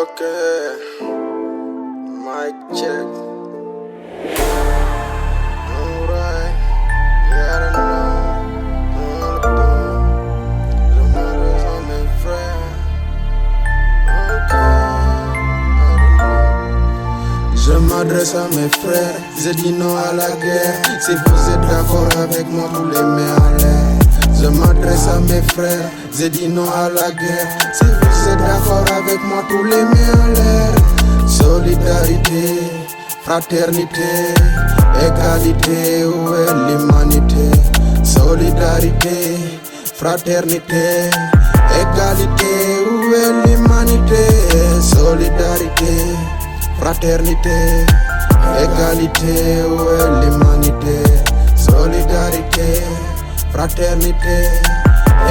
Okay, mic check. Alright, yeah, I don't know. Je m'adresse à mes frères. Okay, je m'adresse à mes frères. J'ai dit non à la guerre. Si vous êtes d'accord avec moi, tous les mains en l'air. Je m'adresse à mes frères, j'ai dit non à la guerre. Si vous êtes d'accord avec moi, tous les mains en l'air. Solidarité, fraternité, égalité, où est l'humanité? Solidarité, fraternité, égalité, où est l'humanité? Solidarité, fraternité, égalité, où est l'humanité? Solidarité, fraternité,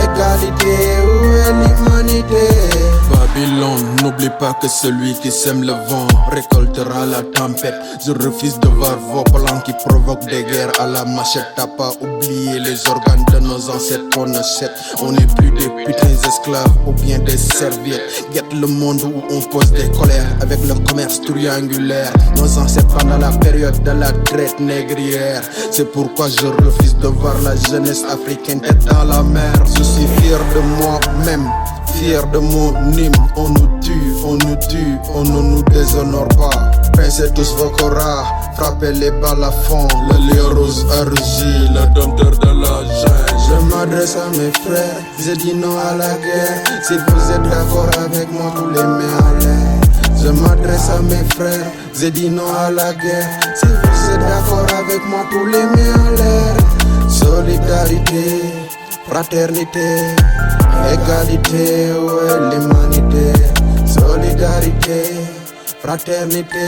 égalité, où est l'humanité? Babylone, n'oublie pas que celui qui sème le vent récoltera la tempête. Je refuse de voir vos plans qui provoquent des guerres à la machette. T'as pas oublié les organes de nos ancêtres qu'on achète. On n'est plus des putains esclaves ou bien des serviettes. Guette le monde où on pose des colères avec le commerce triangulaire. Nos ancêtres pendant la période de la traite négrière. C'est pourquoi je refuse de voir la jeunesse africaine être dans la mer. Je suis fier de moi-même, fier de mon hymne. On nous tue, on nous tue, on ne nous déshonore pas. Pincez tous vos koras, frappez les balles à fond. Le lion rose a rugi, le dompteur de la jungle. Je m'adresse à mes frères, j'ai dit non à la guerre. Si vous êtes d'accord avec moi, tous les mains en l'air. Je m'adresse à mes frères, j'ai dit non à la guerre. Si vous êtes d'accord avec moi, tous les mains en l'air. Solidarité, fraternité, égalité, où est l'humanité? Solidarité, fraternité,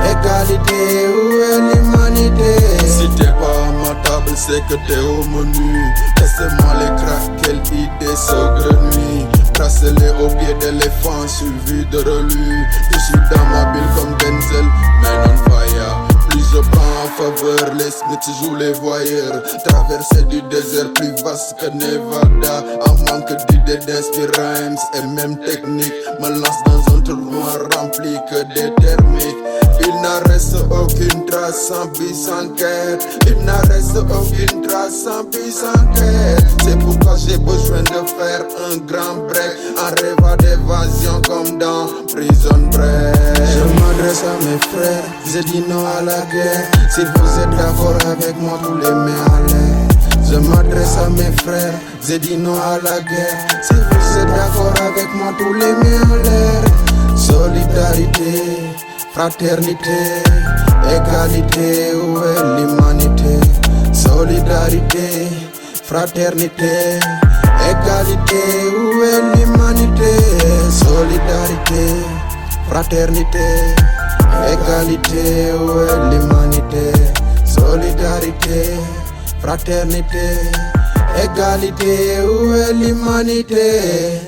égalité, où est l'humanité? Si t'es pas à ma table, c'est que t'es au menu. Laissez-moi les cracks, quelle idée saugrenue. Tracez-les au pied d'éléphant, suivi de relus. Je suis dans ma bulle comme Denzel, man on fire. Plus je prends en faveur, les Smiths jouent les voyeurs. Traverser du désert plus vaste que Nevada. En manque d'idées, d'inspirations et même techniques. Me lance dans un tournoi rempli que des thermiques. Il n'en reste aucune trace sans but, sans quête. Il n'en reste aucune trace sans but, sans quête. C'est pourquoi j'ai besoin de faire un grand break. En rêvant d'évasion comme dans Prison Break. Je m'adresse à mes frères, j'ai dit non à la guerre. Si vous êtes d'accord avec moi, tous les mains en l'air. Je m'adresse à mes frères, j'ai dit non à la guerre. Si vous êtes d'accord avec moi, tous les mains en l'air. Solidarité, fraternité, égalité, où est l'humanité? Solidarité, fraternité, égalité, où est l'humanité? Solidarité, fraternité, égalité, où est l'humanité? Solidarité, fraternité, égalité, où est l'humanité?